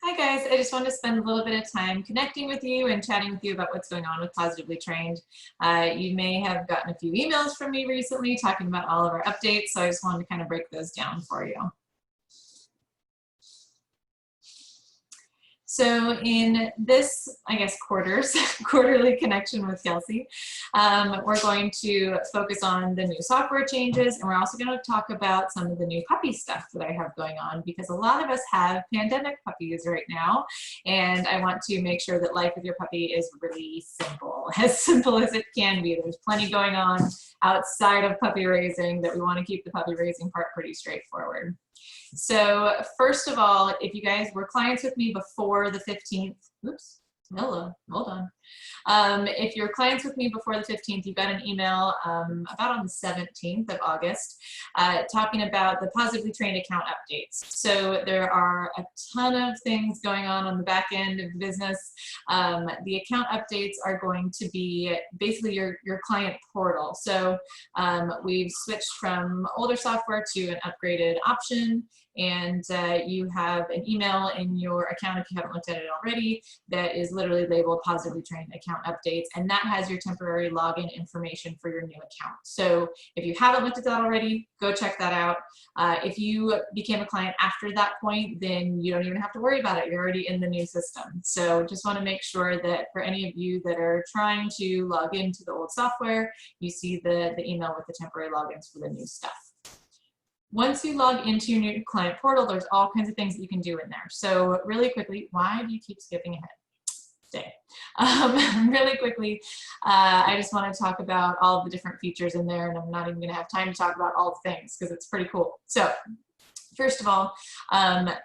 Hi guys, I just wanted to spend a little bit of time connecting with you and chatting with you about what's going on with Positively Trained. You may have gotten a few emails from me recently talking about all of our updates, so I just wanted to kind of break those down for you. So in this, I guess, quarterly connection with Kelsey, we're going to focus on the new software changes, and we're also going to talk about some of the new puppy stuff that I have going on, because a lot of us have pandemic puppies right now, and I want to make sure that life with your puppy is really simple as it can be. There's plenty going on outside of puppy raising that we want to keep the puppy raising part pretty straightforward. So first of all, if you guys were clients with me before the 15th, oops, hold on. If you're clients with me before the 15th, you got an email about on the 17th of August talking about the Positively Trained account updates. So there are a ton of things going on the back end of the business. The account updates are going to be basically your client portal. So we've switched from older software to an upgraded option, and you have an email in your account, if you haven't looked at it already, that is literally labeled Positively Trained account updates, and that has your temporary login information for your new account. So if you haven't looked at that already, go check that out. If you became a client after that point, then you don't even have to worry about it. You're already in the new system. So just want to make sure that for any of you that are trying to log into the old software, you see the email with the temporary logins for the new stuff. Once you log into your new client portal, there's all kinds of things that you can do in there. So really quickly, why do you keep skipping ahead? Stay. Really quickly, I just want to talk about all of the different features in there, and I'm not even going to have time to talk about all the things because it's pretty cool. So first of all,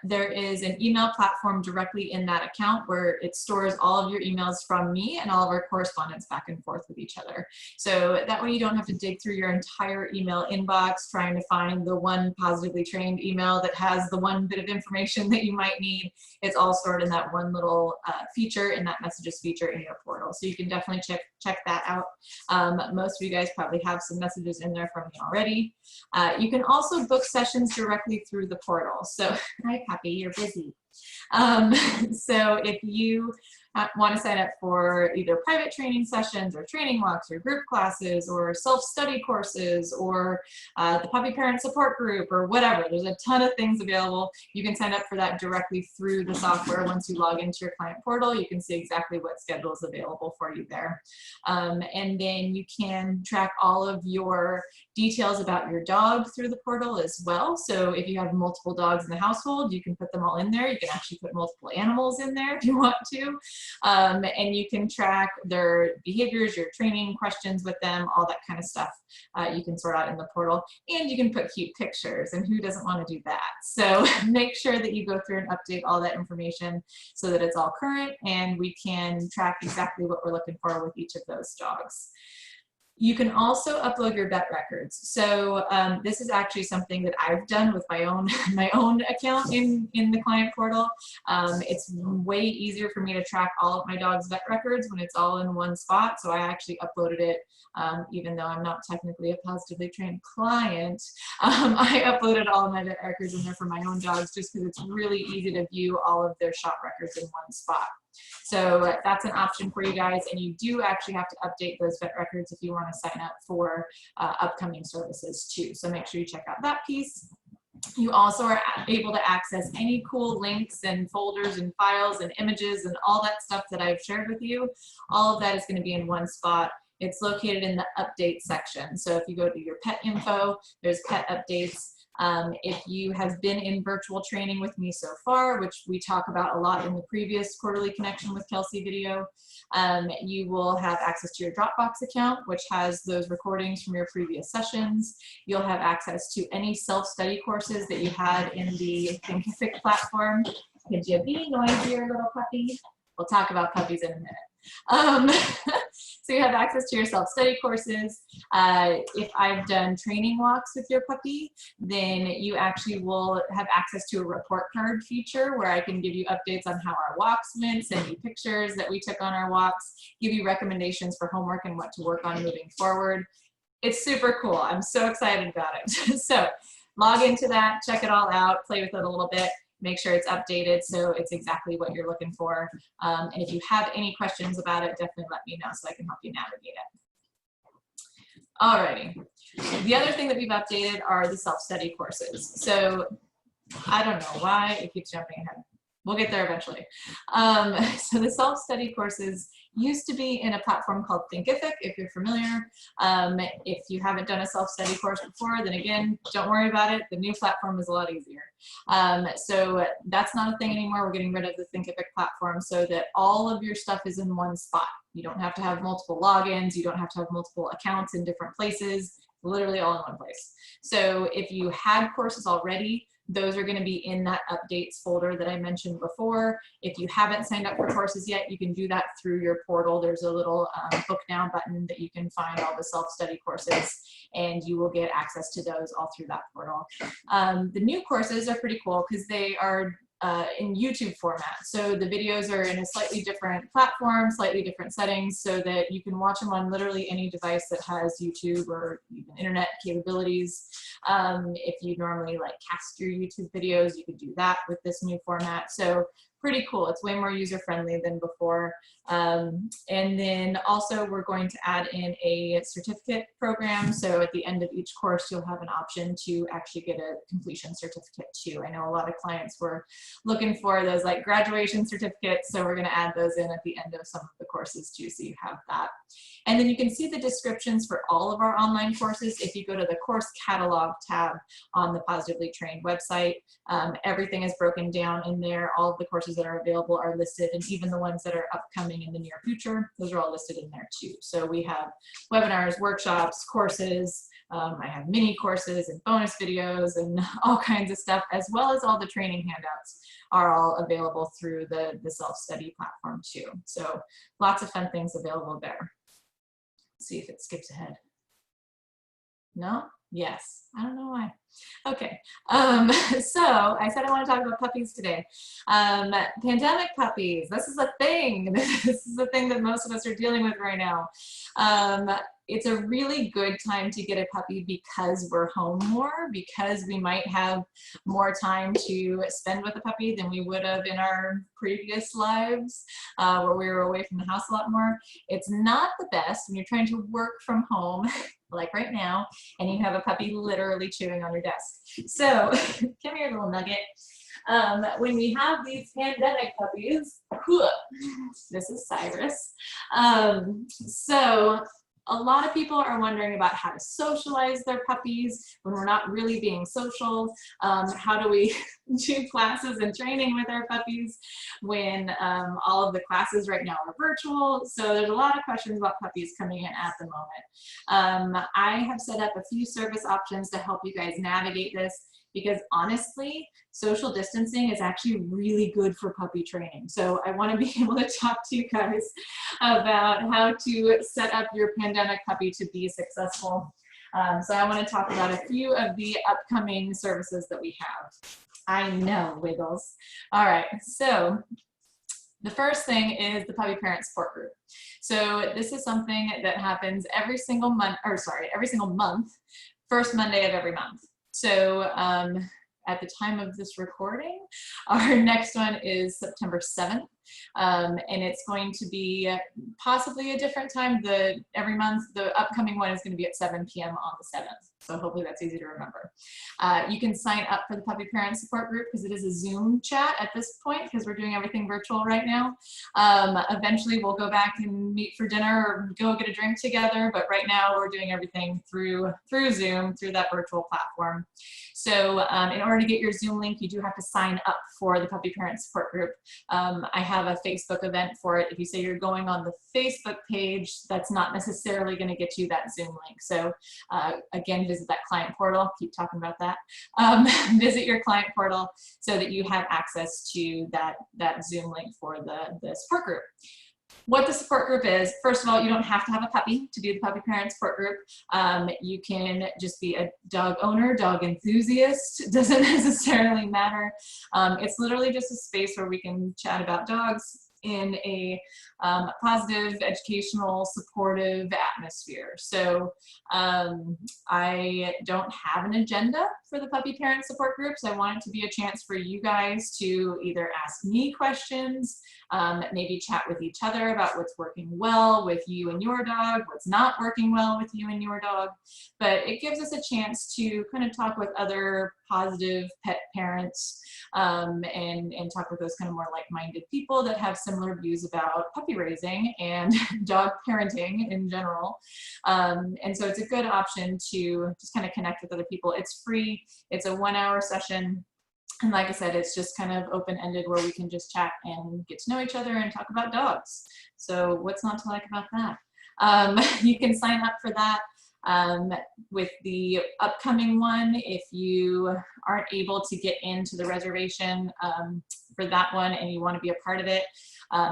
there is an email platform directly in that account where it stores all of your emails from me and all of our correspondence back and forth with each other. So that way you don't have to dig through your entire email inbox trying to find the one Positively Trained email that has the one bit of information that you might need. It's all stored in that one little feature, in that messages feature in your portal. So you can definitely check that out. Most of you guys probably have some messages in there from me already. You can also book sessions directly through the portal. So, hi Puppy, you're busy. So if you want to sign up for either private training sessions or training walks or group classes or self-study courses or the puppy parent support group or whatever, there's a ton of things available. You can sign up for that directly through the software. Once you log into your client portal, you can see exactly what schedule is available for you there. And then you can track all of your details about your dog through the portal as well. So if you have multiple dogs in the household, you can put them all in there. You can actually put multiple animals in there if you want to. And you can track their behaviors, your training questions with them, all that kind of stuff you can sort out in the portal. And you can put cute pictures, and who doesn't want to do that? So make sure that you go through and update all that information so that it's all current and we can track exactly what we're looking for with each of those dogs. You can also upload your vet records. So this is actually something that I've done with my own account in the client portal. It's way easier for me to track all of my dog's vet records when it's all in one spot. So I actually uploaded it, even though I'm not technically a Positively Trained client. I uploaded all of my vet records in there for my own dogs just because it's really easy to view all of their shot records in one spot. So that's an option for you guys, and you do actually have to update those vet records if you want to sign up for upcoming services too. So make sure you check out that piece. You also are able to access any cool links and folders and files and images and all that stuff that I've shared with you. All of that is going to be in one spot. It's located in the update section. So if you go to your pet info, there's pet updates. If you have been in virtual training with me so far, which we talk about a lot in the previous quarterly connection with Kelsey video, you will have access to your Dropbox account, which has those recordings from your previous sessions. You'll have access to any self-study courses that you had in the Thinkific platform. Could you be noisier, little puppy? We'll talk about puppies in a minute. So you have access to your self-study courses. If I've done training walks with your puppy, then you actually will have access to a report card feature where I can give you updates on how our walks went, send you pictures that we took on our walks, give you recommendations for homework and what to work on moving forward. It's super cool. I'm so excited about it. So log into that, check it all out, play with it a little bit. make sure it's updated so it's exactly what you're looking for. And if you have any questions about it, definitely let me know so I can help you navigate it. Alrighty. The other thing that we've updated are the self-study courses. So I don't know why it keeps jumping ahead. We'll get there eventually. So the self-study courses used to be in a platform called Thinkific, if you're familiar. If you haven't done a self-study course before, then again, don't worry about it. The new platform is a lot easier. So that's not a thing anymore. We're getting rid of the Thinkific platform so that all of your stuff is in one spot. You don't have to have multiple logins. You don't have to have multiple accounts in different places, literally all in one place. So if you had courses already, those are going to be in that updates folder that I mentioned before. If you haven't signed up for courses yet, you can do that through your portal. There's a little book now button that you can find all the self-study courses, and you will get access to those all through that portal. The new courses are pretty cool because they are in YouTube format. So the videos are in a slightly different platform, slightly different settings, so that you can watch them on literally any device that has YouTube or even internet capabilities. If you normally like cast your YouTube videos, you could do that with this new format. So pretty cool. It's way more user-friendly than before. And then also we're going to add in a certificate program. So at the end of each course, you'll have an option to actually get a completion certificate too. I know a lot of clients were looking for those like graduation certificates. So we're going to add those in at the end of some of the courses too. So you have that. And then you can see the descriptions for all of our online courses if you go to the course catalog tab on the Positively Trained website. Everything is broken down in there. All of the courses that are available are listed, and even the ones that are upcoming in the near future, those are all listed in there too. So we have webinars, workshops, courses. I have mini courses and bonus videos and all kinds of stuff, as well as all the training handouts are all available through the self-study platform too. So lots of fun things available there. Let's see if it skips ahead. No? Yes. I don't know why. Okay. So I said I want to talk about puppies today. Pandemic puppies. This is a thing. This is a thing that most of us are dealing with right now. It's a really good time to get a puppy because we're home more, because we might have more time to spend with a puppy than we would have in our previous lives, where we were away from the house a lot more. It's not the best when you're trying to work from home, like right now, and you have a puppy literally chewing on your desk. So come here, little nugget. When we have these pandemic puppies, this is Cyrus. So a lot of people are wondering about how to socialize their puppies when we're not really being social. How do we do classes and training with our puppies when all of the classes right now are virtual? So there's a lot of questions about puppies coming in at the moment. I have set up a few service options to help you guys navigate this, because honestly, social distancing is actually really good for puppy training. So I want to be able to talk to you guys about how to set up your pandemic puppy to be successful. So I want to talk about a few of the upcoming services that we have. I know, Wiggles. All right, so the first thing is the Puppy Parent Support Group. So this is something that happens every single month, first Monday of every month. So at the time of this recording, our next one is September 7th. And it's going to be possibly a different time every month. The upcoming one is going to be at 7 p.m. on the 7th. So hopefully that's easy to remember. You can sign up for the Puppy Parent Support Group because it is a Zoom chat at this point, because we're doing everything virtual right now. Eventually we'll go back and meet for dinner or go get a drink together, but right now we're doing everything through Zoom, through that virtual platform. So in order to get your Zoom link, you do have to sign up for the Puppy Parent Support Group. I have a Facebook event for it. If you say you're going on the Facebook page, that's not necessarily going to get you that Zoom link. So again, visit that client portal. Keep talking about that. Visit your client portal so that you have access to that Zoom link for the support group. What the support group is, first of all, you don't have to have a puppy to be the Puppy Parent Support Group. You can just be a dog owner, dog enthusiast. It doesn't necessarily matter. It's literally just a space where we can chat about dogs in a positive, educational, supportive atmosphere. So I don't have an agenda for the puppy parent support groups. I want it to be a chance for you guys to either ask me questions, maybe chat with each other about what's working well with you and your dog, what's not working well with you and your dog. But it gives us a chance to kind of talk with other positive pet parents and talk with those kind of more like-minded people that have similar views about puppy raising and dog parenting in general. And so it's a good option to just kind of connect with other people. It's free. It's a 1-hour session. And like I said, it's just kind of open-ended where we can just chat and get to know each other and talk about dogs. So what's not to like about that? You can sign up for that. With the upcoming one, if you aren't able to get into the reservation for that one and you want to be a part of it,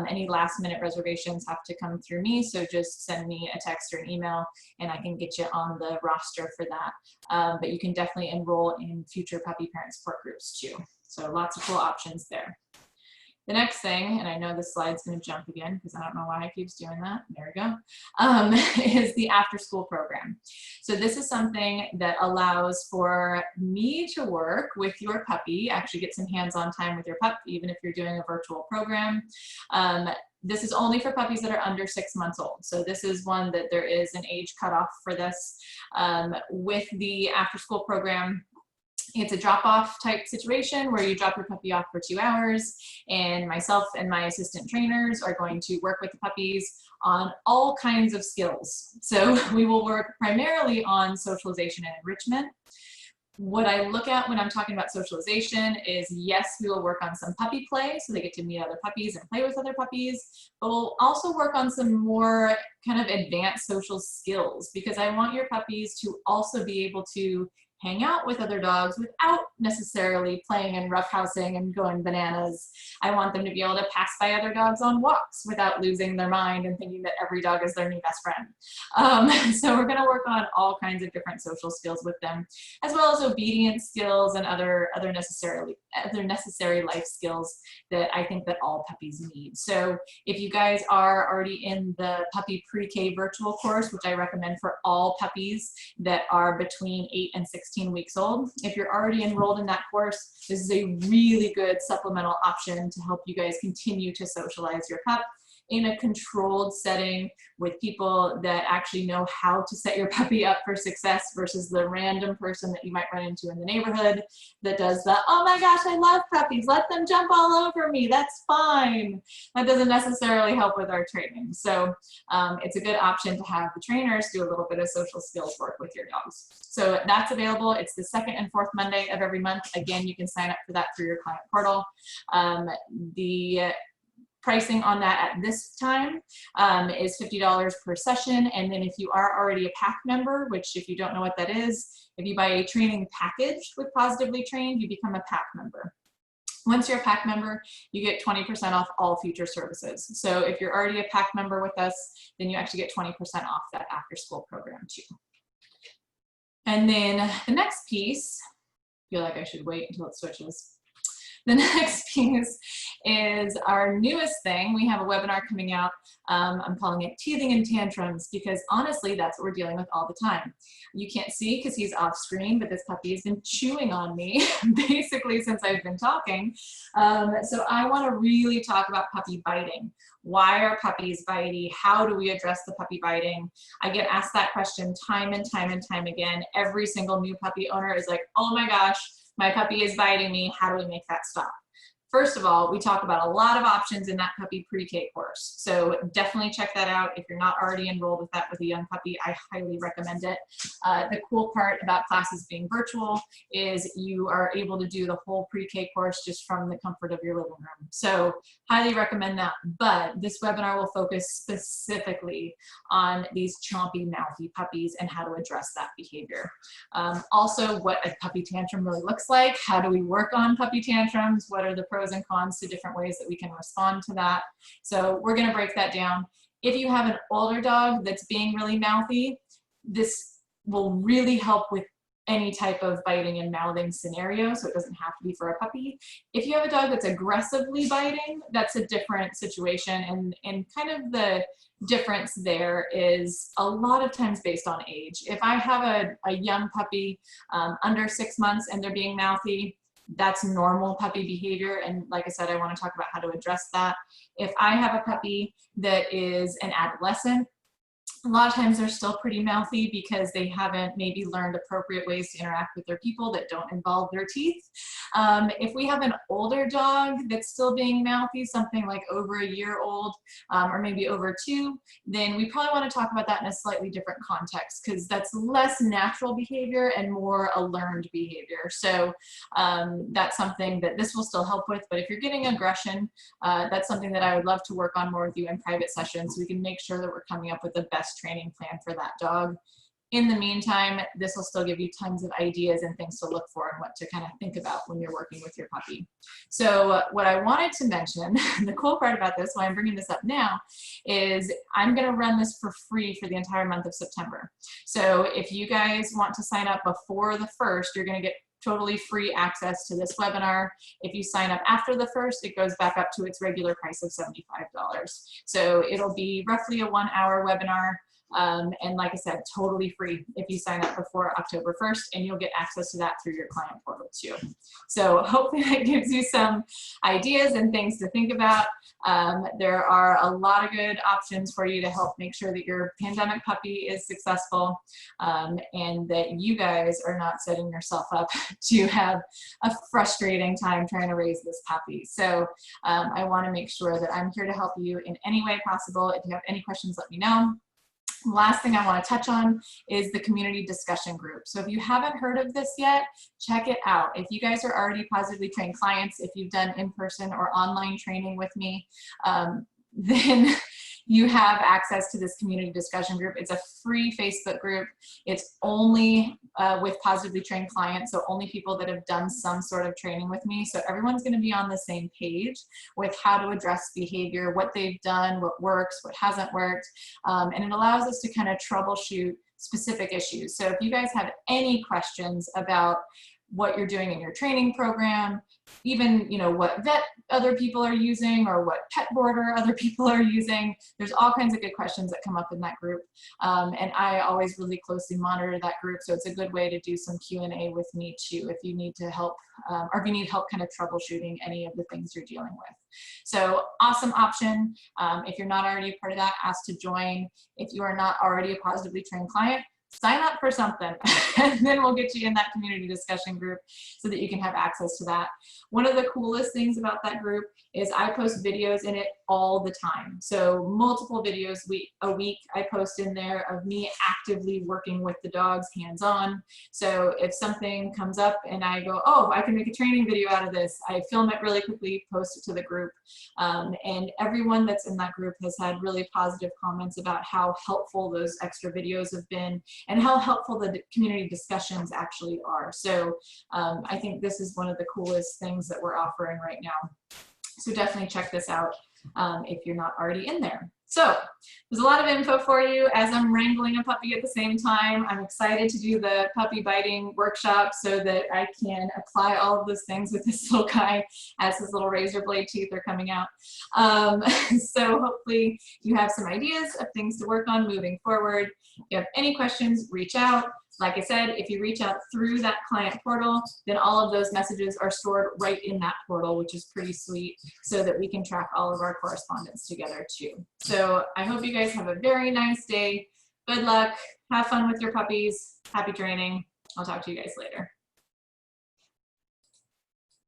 any last minute reservations have to come through me. So just send me a text or an email and I can get you on the roster for that. But you can definitely enroll in future puppy parent support groups too. So lots of cool options there. The next thing, and I know this slide's going to jump again because I don't know why it keeps doing that. There we go. Is the after school program. So this is something that allows for me to work with your puppy, actually get some hands-on time with your pup, even if you're doing a virtual program. This is only for puppies that are under 6 months old. So this is one that there is an age cutoff for this. With the after school program, it's a drop-off type situation where you drop your puppy off for 2 hours and myself and my assistant trainers are going to work with the puppies on all kinds of skills. So we will work primarily on socialization and enrichment. What I look at when I'm talking about socialization is, yes, we will work on some puppy play so they get to meet other puppies and play with other puppies, but we'll also work on some more kind of advanced social skills because I want your puppies to also be able to hang out with other dogs without necessarily playing and roughhousing and going bananas. I want them to be able to pass by other dogs on walks without losing their mind and thinking that every dog is their new best friend. So we're gonna work on all kinds of different social skills with them, as well as obedience skills and other necessary life skills that I think that all puppies need. So if you guys are already in the puppy pre-K virtual course, which I recommend for all puppies that are between 8 and 16 weeks old. If you're already enrolled in that course, this is a really good supplemental option to help you guys continue to socialize your pup in a controlled setting with people that actually know how to set your puppy up for success versus the random person that you might run into in the neighborhood that does the, oh my gosh, I love puppies, let them jump all over me, that's fine. That doesn't necessarily help with our training. So it's a good option to have the trainers do a little bit of social skills work with your dogs. So that's available. It's the 2nd and 4th Monday of every month. Again, you can sign up for that through your client portal. The pricing on that at this time is $50 per session. And then if you are already a pack member, which if you don't know what that is, if you buy a training package with Positively Trained, you become a pack member. Once you're a pack member, you get 20% off all future services. So if you're already a pack member with us, then you actually get 20% off that after school program too. And then the next piece, I feel like I should wait until it switches. The next piece is our newest thing. We have a webinar coming out. I'm calling it Teething and Tantrums because honestly, that's what we're dealing with all the time. You can't see because he's off screen, but this puppy has been chewing on me basically since I've been talking. So I want to really talk about puppy biting. Why are puppies bitey? How do we address the puppy biting? I get asked that question time and time and time again. Every single new puppy owner is like, oh my gosh, my puppy is biting me. How do we make that stop? First of all, we talk about a lot of options in that puppy pre-K course. So definitely check that out. If you're not already enrolled with that with a young puppy, I highly recommend it. The cool part about classes being virtual is you are able to do the whole pre-K course just from the comfort of your living room. So highly recommend that. But this webinar will focus specifically on these chompy, mouthy puppies and how to address that behavior. Also, what a puppy tantrum really looks like. How do we work on puppy tantrums? What are the pros and cons to different ways that we can respond to that? So we're going to break that down. If you have an older dog that's being really mouthy, this will really help with any type of biting and mouthing scenario, so it doesn't have to be for a puppy. If you have a dog that's aggressively biting, that's a different situation, and kind of the difference there is a lot of times based on age. If I have a young puppy under 6 months and they're being mouthy, that's normal puppy behavior, and like I said, I want to talk about how to address that. If I have a puppy that is an adolescent, a lot of times they're still pretty mouthy because they haven't maybe learned appropriate ways to interact with their people that don't involve their teeth. If we have an older dog that's still being mouthy, something like over a year old or maybe over 2, then we probably want to talk about that in a slightly different context, because that's less natural behavior and more a learned behavior. So that's something that this will still help with, but if you're getting aggression, that's something that I would love to work on more with you in private sessions, so we can make sure that we're coming up with the best training plan for that dog. In the meantime, this will still give you tons of ideas and things to look for and what to kind of think about when you're working with your puppy. So what I wanted to mention, the cool part about this, why I'm bringing this up now, is I'm going to run this for free for the entire month of September. So if you guys want to sign up before the 1st, you're going to get totally free access to this webinar. If you sign up after the 1st, it goes back up to its regular price of $75. So it'll be roughly a 1-hour webinar. And like I said, totally free if you sign up before October 1st, and you'll get access to that through your client portal too. So hopefully that gives you some ideas and things to think about. There are a lot of good options for you to help make sure that your pandemic puppy is successful, and that you guys are not setting yourself up to have a frustrating time trying to raise this puppy. So I want to make sure that I'm here to help you in any way possible. If you have any questions, let me know. Last thing I want to touch on is the community discussion group. So if you haven't heard of this yet, check it out. If you guys are already positively trained clients, if you've done in-person or online training with me, then you have access to this community discussion group. It's a free Facebook group. It's only with positively trained clients, so only people that have done some sort of training with me. So everyone's going to be on the same page with how to address behavior, what they've done, what works, what hasn't worked, and it allows us to kind of troubleshoot specific issues. So if you guys have any questions about what you're doing in your training program, even what vet other people are using or what pet boarder other people are using, there's all kinds of good questions that come up in that group, and I always really closely monitor that group, so it's a good way to do some Q&A with me too if you need to help or if you need help kind of troubleshooting any of the things you're dealing with. So awesome option. If you're not already a part of that, ask to join. If you are not already a positively trained client, sign up for something and then we'll get you in that community discussion group so that you can have access to that. One of the coolest things about that group is I post videos in it all the time. So multiple videos a week I post in there of me actively working with the dogs hands-on. So if something comes up and I go, oh, I can make a training video out of this, I film it really quickly, post it to the group. And everyone that's in that group has had really positive comments about how helpful those extra videos have been and how helpful the community discussions actually are. So I think this is one of the coolest things that we're offering right now. So definitely check this out if you're not already in there. So there's a lot of info for you as I'm wrangling a puppy at the same time. I'm excited to do the puppy biting workshop so that I can apply all of those things with this little guy as his little razor blade teeth are coming out. So hopefully you have some ideas of things to work on moving forward. If you have any questions, reach out. Like I said, if you reach out through that client portal, then all of those messages are stored right in that portal, which is pretty sweet, so that we can track all of our correspondence together too. So I hope you guys have a very nice day. Good luck. Have fun with your puppies. Happy training. I'll talk to you guys later.